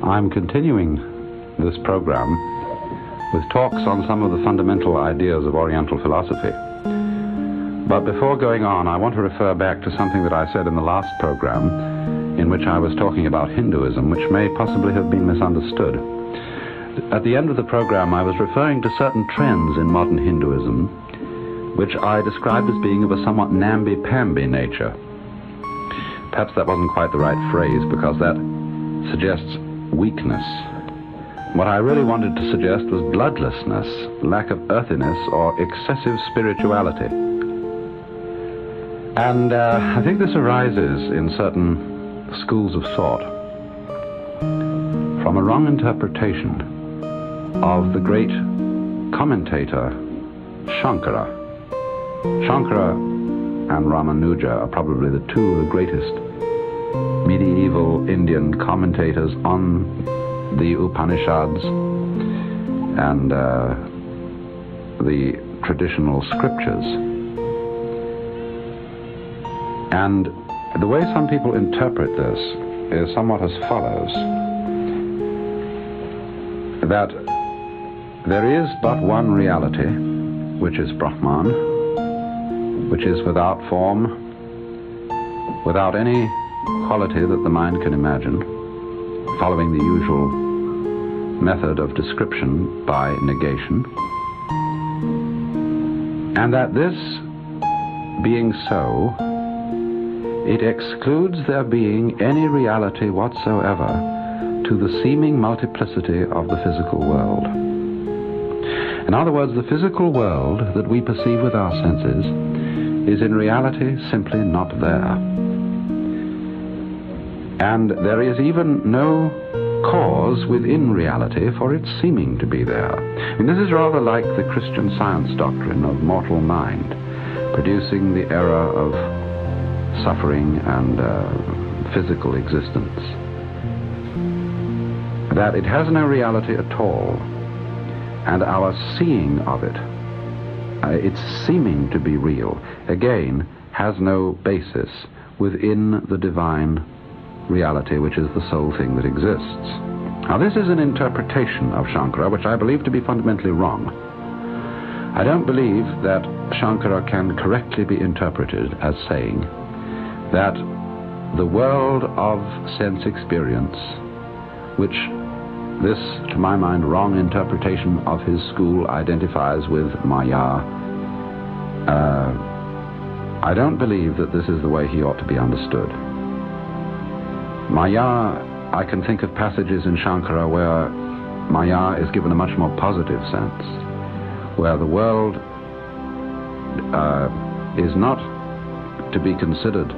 I'm continuing this program with talks on some of the fundamental ideas of Oriental philosophy. But before going on, I want to refer back to something that I said in the last program, in which I was talking about Hinduism, which may possibly have been misunderstood. At the end of the program, I was referring to certain trends in modern Hinduism, which I described as being of a somewhat namby-pamby nature. Perhaps that wasn't quite the right phrase, because that suggests weakness. What I really wanted to suggest was bloodlessness, lack of earthiness, or excessive spirituality. And I think this arises in certain schools of thought from a wrong interpretation of the great commentator Shankara. Shankara and Ramanuja are probably the two of the greatest medieval Indian commentators on the Upanishads and the traditional scriptures. And the way some people interpret this is somewhat as follows: that there is but one reality, which is Brahman, which is without form, without any quality that the mind can imagine, following the usual method of description by negation, and that this being so, it excludes there being any reality whatsoever to the seeming multiplicity of the physical world. In other words, the physical world that we perceive with our senses is in reality simply not there. And there is even no cause within reality for its seeming to be there. And this is rather like the Christian Science doctrine of mortal mind, producing the error of suffering and physical existence. That it has no reality at all, and our seeing of it, its seeming to be real, again, has no basis within the divine reality, which is the sole thing that exists. Now, this is an interpretation of Shankara which I believe to be fundamentally wrong. I don't believe that Shankara can correctly be interpreted as saying that the world of sense experience, which this, to my mind, wrong interpretation of his school identifies with Maya, I don't believe that this is the way he ought to be understood. Maya, I can think of passages in Shankara where Maya is given a much more positive sense, where the world is not to be considered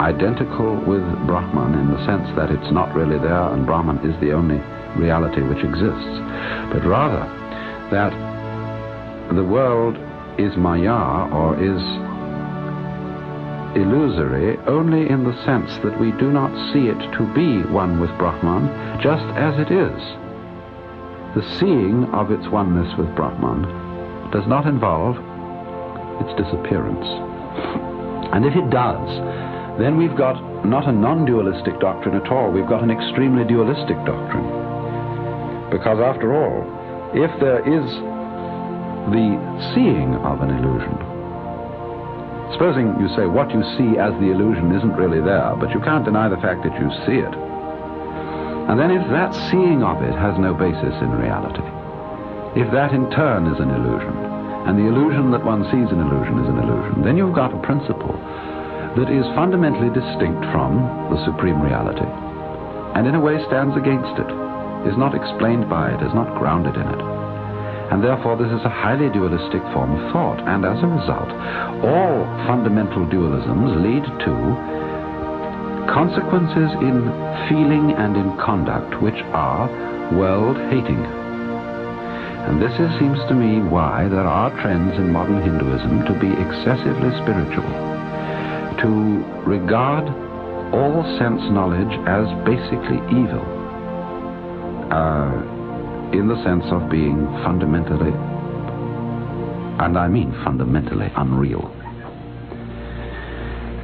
identical with Brahman in the sense that it's not really there and Brahman is the only reality which exists, but rather that the world is Maya, or is illusory, only in the sense that we do not see it to be one with Brahman just as it is. The seeing of its oneness with Brahman does not involve its disappearance. And if it does, then we've got not a non-dualistic doctrine at all, we've got an extremely dualistic doctrine. Because after all, if there is the seeing of an illusion, supposing you say what you see as the illusion isn't really there, but you can't deny the fact that you see it. And then if that seeing of it has no basis in reality, if that in turn is an illusion, and the illusion that one sees an illusion is an illusion, then you've got a principle that is fundamentally distinct from the supreme reality, and in a way stands against it, is not explained by it, is not grounded in it. And therefore this is a highly dualistic form of thought, and as a result, all fundamental dualisms lead to consequences in feeling and in conduct which are world-hating. And this seems to me why there are trends in modern Hinduism to be excessively spiritual, to regard all sense knowledge as basically evil, in the sense of being fundamentally, and I mean fundamentally, unreal.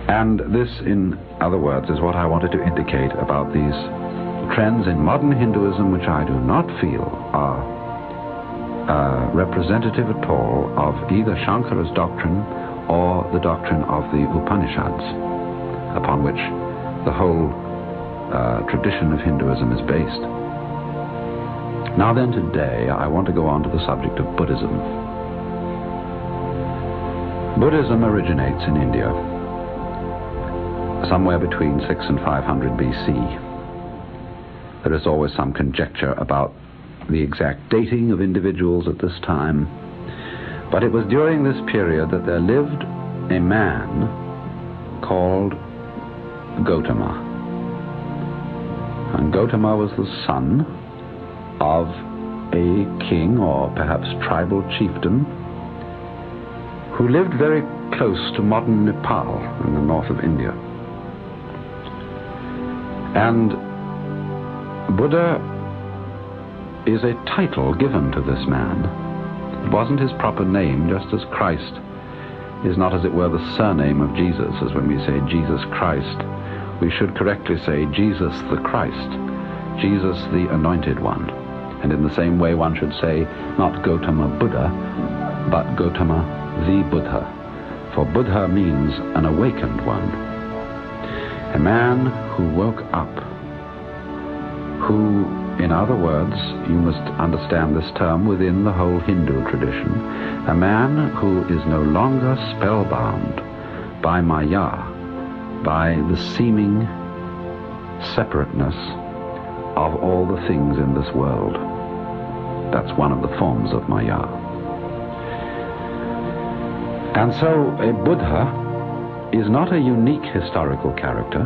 And this, in other words, is what I wanted to indicate about these trends in modern Hinduism which I do not feel are representative at all of either Shankara's doctrine or the doctrine of the Upanishads, upon which the whole tradition of Hinduism is based. Now then, today I want to go on to the subject of Buddhism. Buddhism originates in India, somewhere between 6 and 500 BC. There is always some conjecture about the exact dating of individuals at this time, but it was during this period that there lived a man called Gautama. And Gautama was the son of a king, or perhaps tribal chieftain, who lived very close to modern Nepal in the north of India. And Buddha is a title given to this man. It wasn't his proper name, just as Christ is not, as it were, the surname of Jesus, as when we say Jesus Christ. We should correctly say Jesus the Christ, Jesus the Anointed One. And in the same way one should say not Gautama Buddha, but Gautama the Buddha. For Buddha means an awakened one. A man who woke up, who, in other words, you must understand this term within the whole Hindu tradition, a man who is no longer spellbound by Maya, by the seeming separateness of all the things in this world. That's one of the forms of Maya. And so a Buddha is not a unique historical character.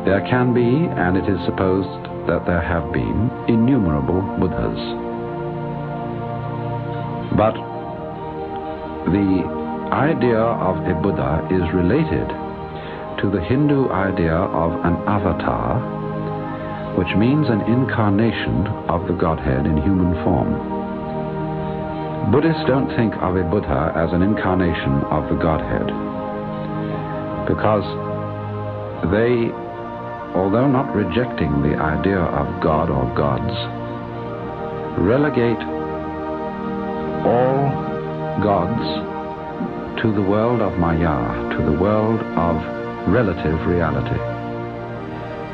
There can be, and it is supposed that there have been, innumerable Buddhas. But the idea of a Buddha is related to the Hindu idea of an avatar, which means an incarnation of the Godhead in human form. Buddhists don't think of a Buddha as an incarnation of the Godhead, because they, although not rejecting the idea of God or gods, relegate all gods to the world of Maya, to the world of relative reality.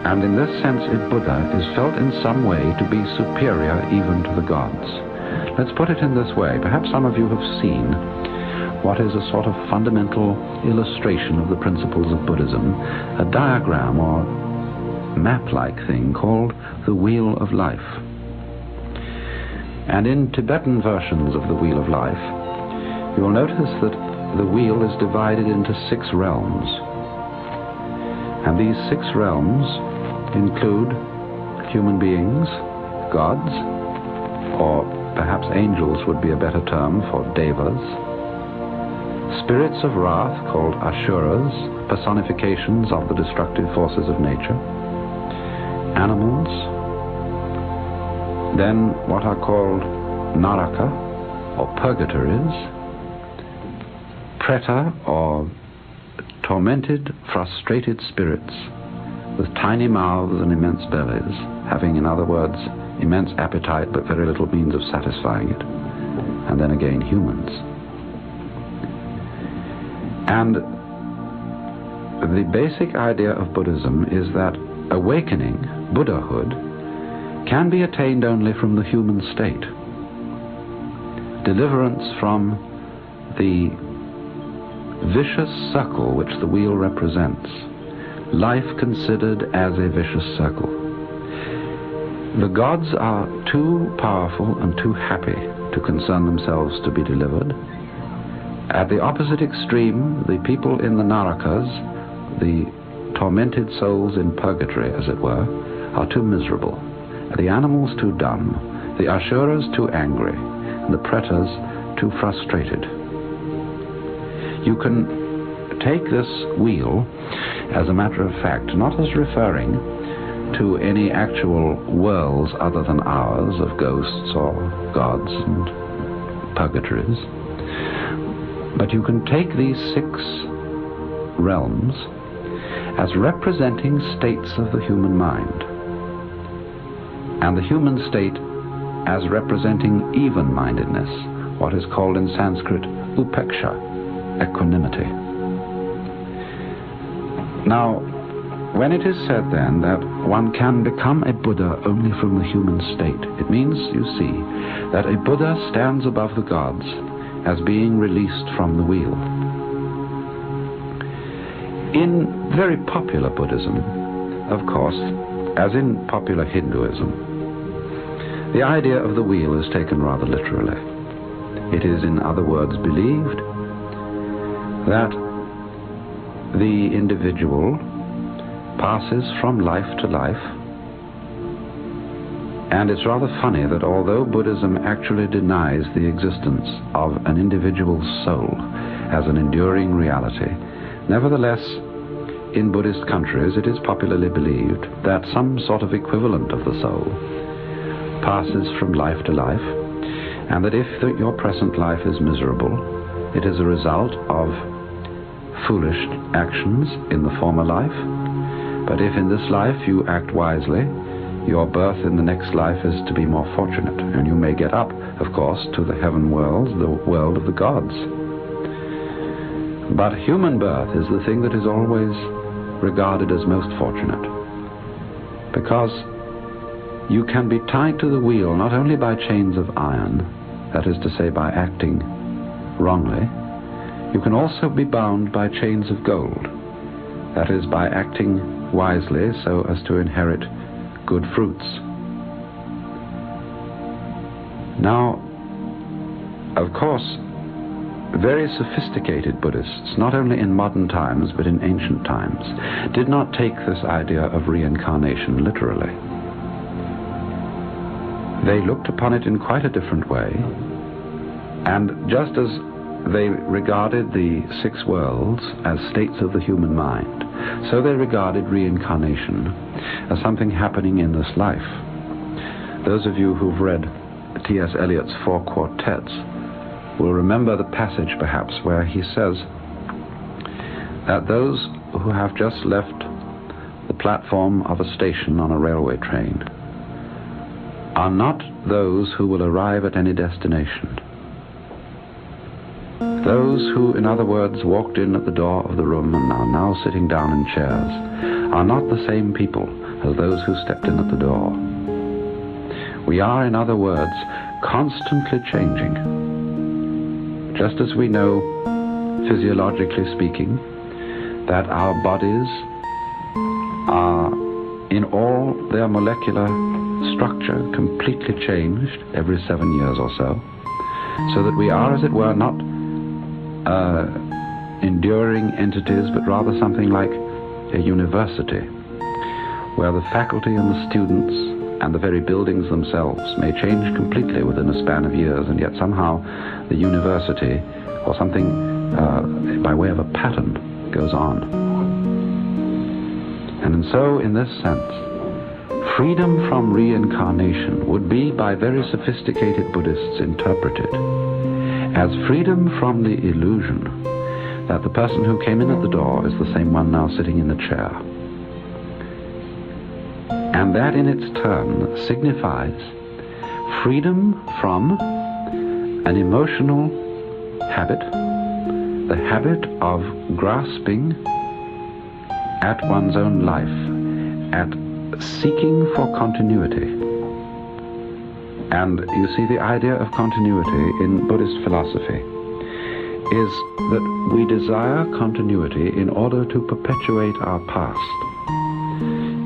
And in this sense, a Buddha is felt in some way to be superior even to the gods. Let's put it in this way. Perhaps some of you have seen what is a sort of fundamental illustration of the principles of Buddhism, a diagram or map-like thing called the Wheel of Life. And in Tibetan versions of the Wheel of Life, you will notice that the wheel is divided into 6 realms. And these 6 realms include human beings, gods, or perhaps angels would be a better term for devas, spirits of wrath called asuras, personifications of the destructive forces of nature, animals, then what are called naraka, or purgatories, preta, or tormented, frustrated spirits with tiny mouths and immense bellies, having, in other words, immense appetite but very little means of satisfying it, and then again humans. And the basic idea of Buddhism is that awakening, Buddhahood, can be attained only from the human state. Deliverance from the vicious circle which the wheel represents, life considered as a vicious circle. The gods are too powerful and too happy to concern themselves to be delivered. At the opposite extreme, the people in the narakas, the tormented souls in purgatory, as it were, are too miserable. The animals too dumb, the asuras too angry, and the pretas too frustrated. You can take this wheel, as a matter of fact, not as referring to any actual worlds other than ours of ghosts or gods and purgatories, but you can take these 6 realms as representing states of the human mind. and the human state as representing even-mindedness, what is called in Sanskrit upeksha, equanimity. Now, when it is said then that one can become a Buddha only from the human state, it means, you see, that a Buddha stands above the gods as being released from the wheel. In very popular Buddhism, of course, as in popular Hinduism, the idea of the wheel is taken rather literally. It is, in other words, believed that the individual passes from life to life, and it's rather funny that although Buddhism actually denies the existence of an individual's soul as an enduring reality, nevertheless, in Buddhist countries it is popularly believed that some sort of equivalent of the soul passes from life to life, and that if your present life is miserable, it is a result of foolish actions in the former life. But if in this life you act wisely, your birth in the next life is to be more fortunate, and you may get up, of course, to the heaven world, the world of the gods. But human birth is the thing that is always regarded as most fortunate, because you can be tied to the wheel not only by chains of iron, that is to say by acting wrongly, you can also be bound by chains of gold, that is by acting wisely so as to inherit good fruits. Now, of course, very sophisticated Buddhists, not only in modern times but in ancient times, did not take this idea of reincarnation literally. They looked upon it in quite a different way, and just as they regarded the 6 worlds as states of the human mind, so they regarded reincarnation as something happening in this life. Those of you who've read T.S. Eliot's 4 Quartets will remember the passage perhaps where he says that those who have just left the platform of a station on a railway train are not those who will arrive at any destination. Those who, in other words, walked in at the door of the room and are now sitting down in chairs are not the same people as those who stepped in at the door. We are, in other words, constantly changing. Just as we know, physiologically speaking, that our bodies are, in all their molecular structure, completely changed every 7 years or so that we are, as it were, not enduring entities, but rather something like a university, where the faculty and the students and the very buildings themselves may change completely within a span of years, and yet somehow the university, or something by way of a pattern, goes on. And so, in this sense, freedom from reincarnation would be, by very sophisticated Buddhists, interpreted as freedom from the illusion that the person who came in at the door is the same one now sitting in the chair. And that in its turn signifies freedom from an emotional habit, the habit of grasping at one's own life, at seeking for continuity. And you see, the idea of continuity in Buddhist philosophy is that we desire continuity in order to perpetuate our past.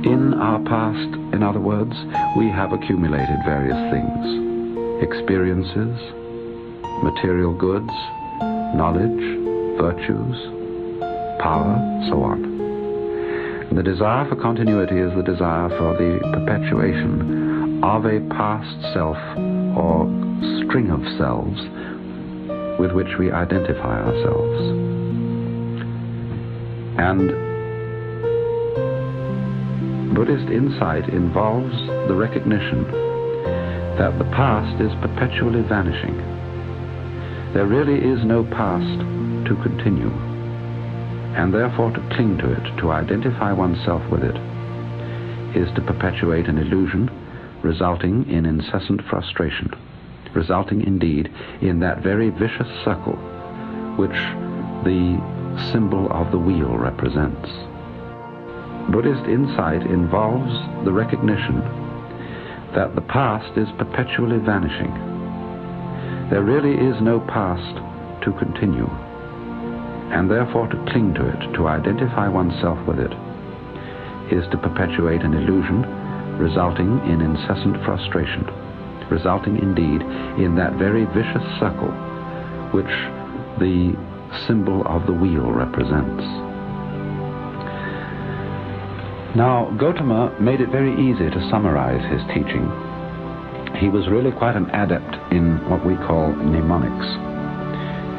In our past, in other words, we have accumulated various things: experiences, material goods, knowledge, virtues, power, so on. And the desire for continuity is the desire for the perpetuation of a past self or string of selves with which we identify ourselves. And Buddhist insight involves the recognition that the past is perpetually vanishing. There really is no past to continue, and therefore to cling to it, to identify oneself with it, is to perpetuate an illusion resulting in incessant frustration, resulting indeed in that very vicious circle which the symbol of the wheel represents. Buddhist insight involves the recognition that the past is perpetually vanishing. There really is no past to continue, and therefore to cling to it, to identify oneself with it, is to perpetuate an illusion resulting in incessant frustration, resulting indeed in that very vicious circle which the symbol of the wheel represents. Now, Gautama made it very easy to summarize his teaching. He was really quite an adept in what we call mnemonics,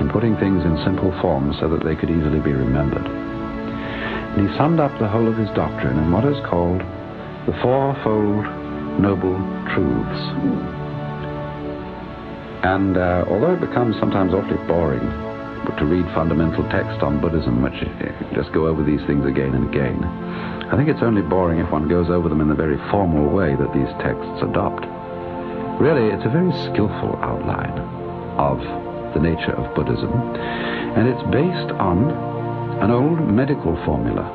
in putting things in simple forms so that they could easily be remembered. And he summed up the whole of his doctrine in what is called the Fourfold Noble Truths. And although it becomes sometimes awfully boring to read fundamental text on Buddhism, which just go over these things again and again, I think it's only boring if one goes over them in the very formal way that these texts adopt. Really, it's a very skillful outline of the nature of Buddhism, and it's based on an old medical formula.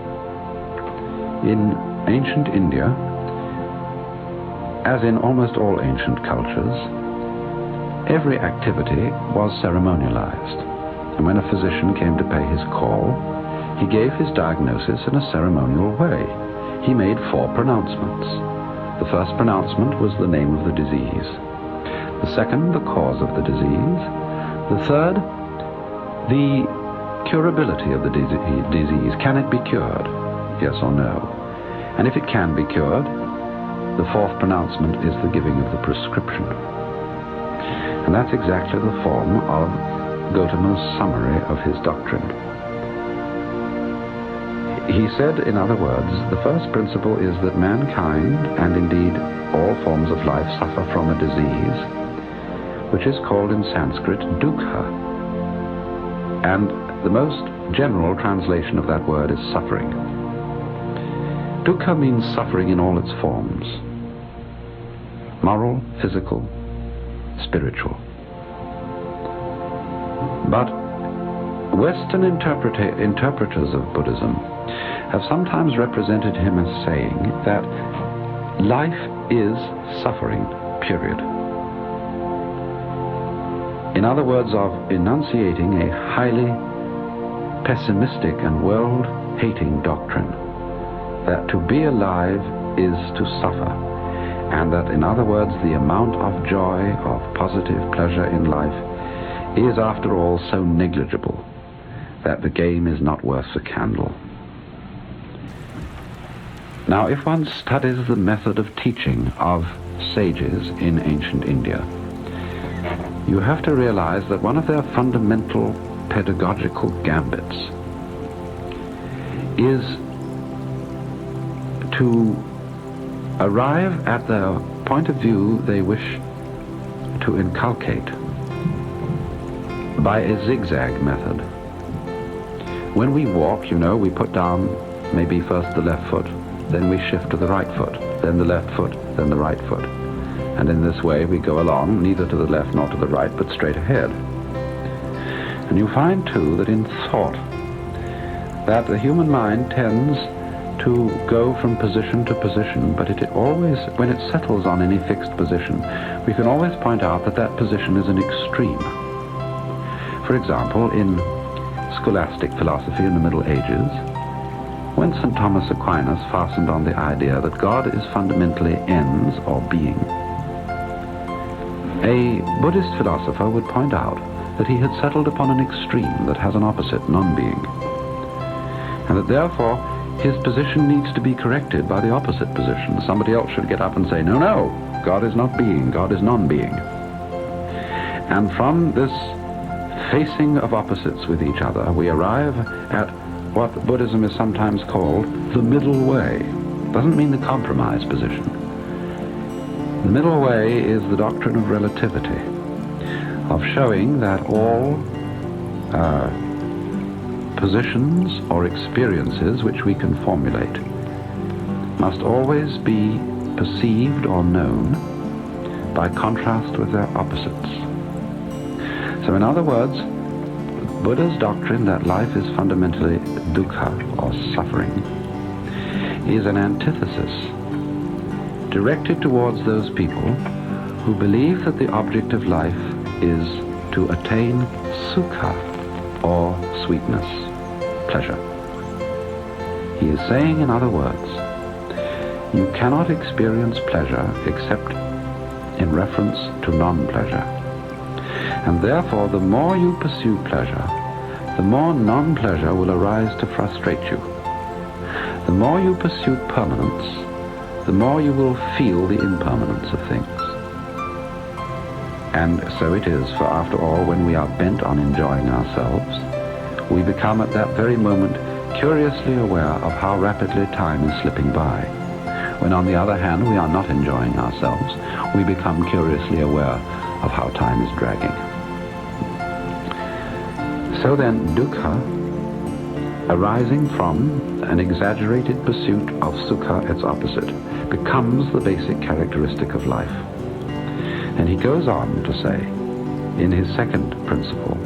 In ancient India, as in almost all ancient cultures, every activity was ceremonialized, and when a physician came to pay his call, he gave his diagnosis in a ceremonial way. He made 4 pronouncements. The first pronouncement was the name of the disease. The second, the cause of the disease. The third, the curability of the disease. Can it be cured? Yes or no? And if it can be cured, the 4th pronouncement is the giving of the prescription. And that's exactly the form of Gautama's summary of his doctrine. He said, in other words, the first principle is that mankind, and indeed all forms of life, suffer from a disease, which is called in Sanskrit dukkha. And the most general translation of that word is suffering. Dukkha means suffering in all its forms: moral, physical, spiritual. But Western interpreters of Buddhism have sometimes represented him as saying that life is suffering, period. In other words, of enunciating a highly pessimistic and world-hating doctrine, that to be alive is to suffer, and that, in other words, the amount of joy, of positive pleasure in life is, after all, so negligible that the game is not worth the candle. Now, if one studies the method of teaching of sages in ancient India, you have to realize that one of their fundamental pedagogical gambits is to arrive at the point of view they wish to inculcate by a zigzag method. When we walk, you know, we put down maybe first the left foot, then we shift to the right foot, then the left foot, then the right foot. And in this way we go along, neither to the left nor to the right, but straight ahead. And you find, too, that in thought, that the human mind tends to go from position to position, but it always, when it settles on any fixed position, we can always point out that that position is an extreme. For example, in scholastic philosophy in the Middle Ages, when St. Thomas Aquinas fastened on the idea that God is fundamentally ens, or being, a Buddhist philosopher would point out that he had settled upon an extreme that has an opposite, non-being, and that therefore his position needs to be corrected by the opposite position. Somebody else should get up and say, no, no, God is not being, God is non-being. And from this facing of opposites with each other, we arrive at what Buddhism is sometimes called the middle way. Doesn't mean the compromise position. The middle way is the doctrine of relativity, of showing that all positions or experiences which we can formulate must always be perceived or known by contrast with their opposites. So in other words, Buddha's doctrine that life is fundamentally dukkha, or suffering, is an antithesis directed towards those people who believe that the object of life is to attain sukha, or sweetness, pleasure. He is saying, in other words, you cannot experience pleasure except in reference to non-pleasure. And therefore, the more you pursue pleasure, the more non-pleasure will arise to frustrate you. The more you pursue permanence, the more you will feel the impermanence of things. And so it is, for after all, when we are bent on enjoying ourselves, we become at that very moment curiously aware of how rapidly time is slipping by. When on the other hand we are not enjoying ourselves, we become curiously aware of how time is dragging. So then, dukkha, arising from an exaggerated pursuit of sukha, its opposite, becomes the basic characteristic of life. And he goes on to say, in his second principle,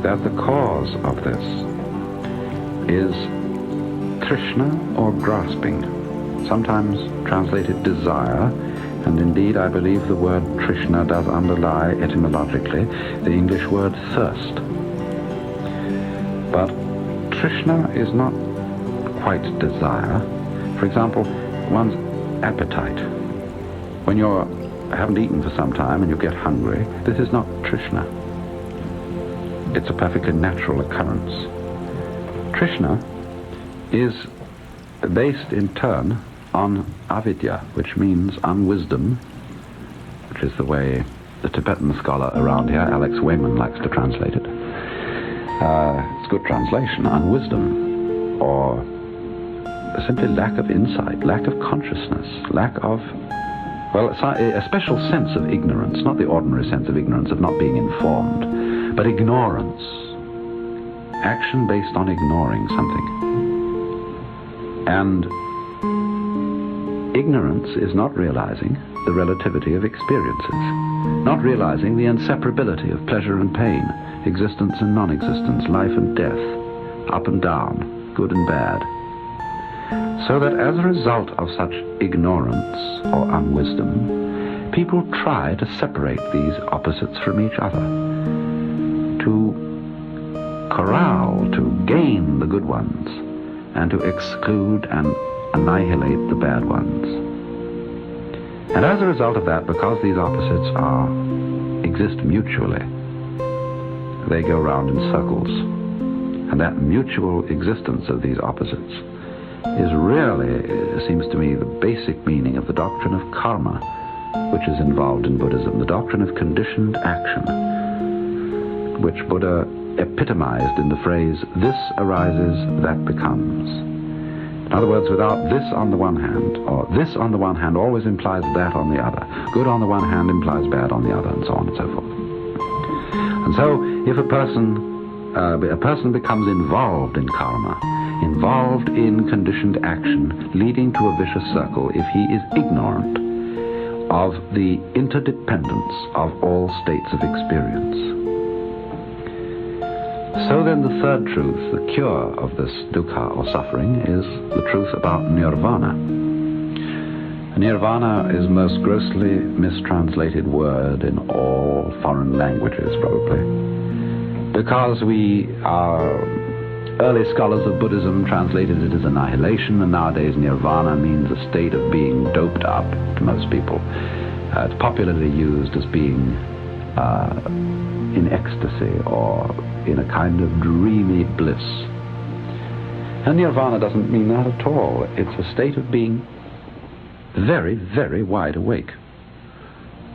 that the cause of this is trishna, or grasping, sometimes translated desire, and indeed I believe the word trishna does underlie etymologically the English word thirst. But trishna is not quite desire. For example, one's appetite. When you haven't eaten for some time and you get hungry, this is not trishna. It's a perfectly natural occurrence. Trishna is based in turn on avidya, which means unwisdom, which is the way the Tibetan scholar around here, Alex Wayman, likes to translate it. It's a good translation, unwisdom, or simply lack of insight, lack of consciousness, lack of, well, a special sense of ignorance, not the ordinary sense of ignorance of not being informed, but ignorance, action based on ignoring something. And ignorance is not realizing the relativity of experiences, not realizing the inseparability of pleasure and pain, existence and non-existence, life and death, up and down, good and bad. So that as a result of such ignorance or unwisdom, people try to separate these opposites from each other, to corral, to gain the good ones, and to exclude and annihilate the bad ones. And as a result of that, because these opposites exist mutually, they go round in circles. And that mutual existence of these opposites is really, it seems to me, the basic meaning of the doctrine of karma, which is involved in Buddhism, the doctrine of conditioned action, which Buddha epitomized in the phrase, this arises, that becomes. In other words, without this on the one hand, or this on the one hand always implies that on the other. Good on the one hand implies bad on the other, and so on and so forth. And so, if a person becomes involved in karma, involved in conditioned action, leading to a vicious circle, if he is ignorant of the interdependence of all states of experience. So then the third truth, the cure of this dukkha or suffering, is the truth about nirvana. Nirvana is the most grossly mistranslated word in all foreign languages, probably, because our early scholars of Buddhism translated it as annihilation, and nowadays nirvana means a state of being doped up to most people. It's popularly used as being in ecstasy or in a kind of dreamy bliss. And nirvana doesn't mean that at all. It's a state of being very, very wide awake.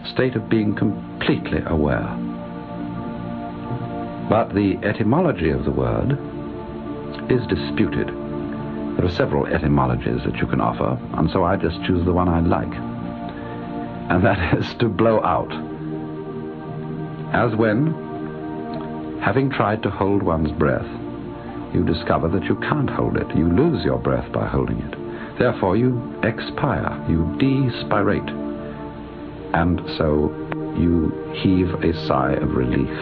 A state of being completely aware. But the etymology of the word is disputed. There are several etymologies that you can offer, and so I just choose the one I like. And that is to blow out. As when, having tried to hold one's breath, you discover that you can't hold it. You lose your breath by holding it. Therefore you expire, you despirate, and so you heave a sigh of relief.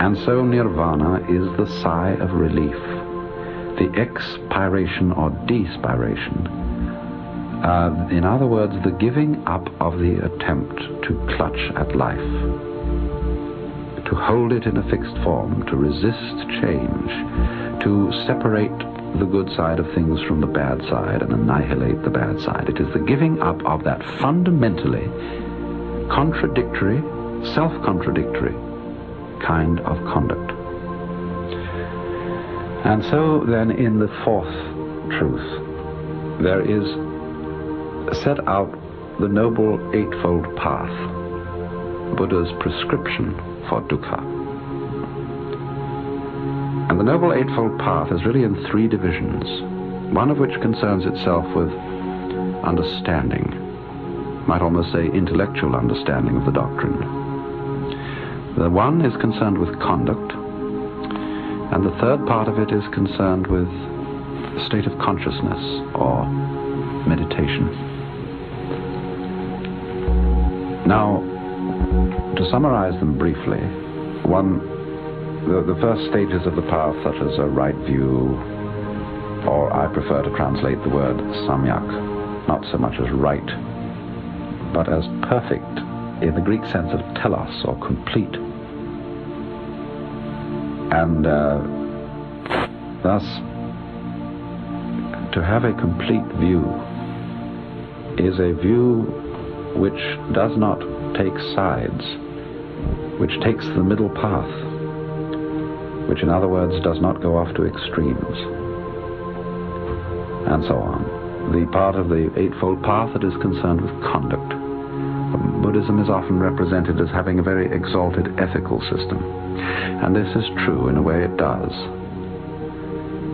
And so Nirvana is the sigh of relief, the expiration or despiration. In other words, the giving up of the attempt to clutch at life, to hold it in a fixed form, to resist change, to separate the good side of things from the bad side and annihilate the bad side. It is the giving up of that fundamentally contradictory, self-contradictory kind of conduct. And so then in the fourth truth, there is set out the noble Eightfold Path, Buddha's prescription for dukkha. And the Noble Eightfold Path is really in three divisions, one of which concerns itself with understanding, might almost say intellectual understanding of the doctrine. The one is concerned with conduct, and the third part of it is concerned with a state of consciousness or meditation. Now, to summarize them briefly, the first stages of the path, such as a right view, or I prefer to translate the word samyak, not so much as right, but as perfect in the Greek sense of telos, or complete. And thus, to have a complete view is a view which does not take sides, which takes the middle path, which in other words does not go off to extremes, and so on. The part of the Eightfold Path that is concerned with conduct. Buddhism is often represented as having a very exalted ethical system, and this is true, in a way it does.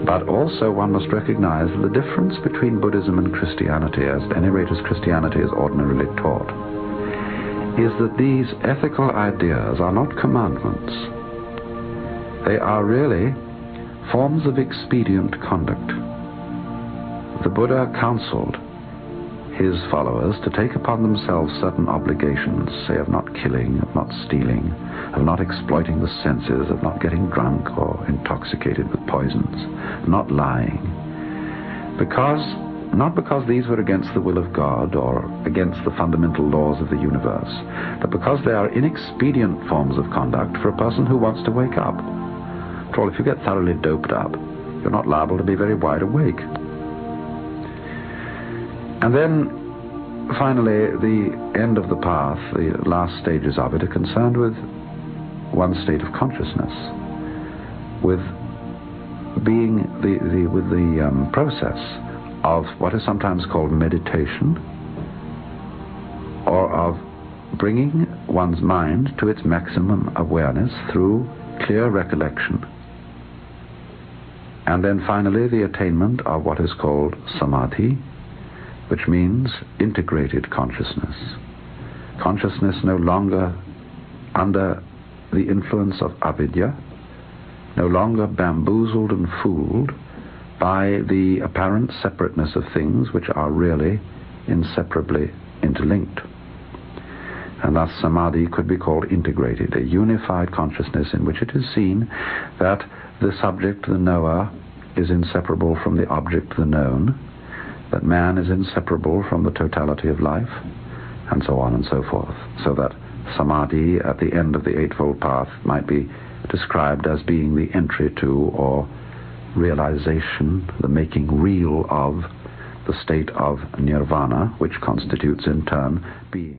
But also one must recognize that the difference between Buddhism and Christianity, as at any rate as Christianity is ordinarily taught, is that these ethical ideas are not commandments. They are really forms of expedient conduct. The Buddha counseled his followers to take upon themselves certain obligations, say of not killing, of not stealing, of not exploiting the senses, of not getting drunk or intoxicated with poisons, not lying. Not because these were against the will of God or against the fundamental laws of the universe, but because they are inexpedient forms of conduct for a person who wants to wake up. After all, if you get thoroughly doped up, you're not liable to be very wide awake. And then, finally, the end of the path, the last stages of it, are concerned with one state of consciousness, with being with the process of what is sometimes called meditation, or of bringing one's mind to its maximum awareness through clear recollection. And then finally the attainment of what is called Samadhi, which means integrated consciousness. Consciousness no longer under the influence of avidya, no longer bamboozled and fooled by the apparent separateness of things which are really inseparably interlinked. And thus Samadhi could be called integrated, a unified consciousness in which it is seen that the subject, the knower, is inseparable from the object, the known, that man is inseparable from the totality of life, and so on and so forth. So that Samadhi at the end of the Eightfold Path might be described as being the entry to, or realization, the making real of, the state of Nirvana, which constitutes in turn being.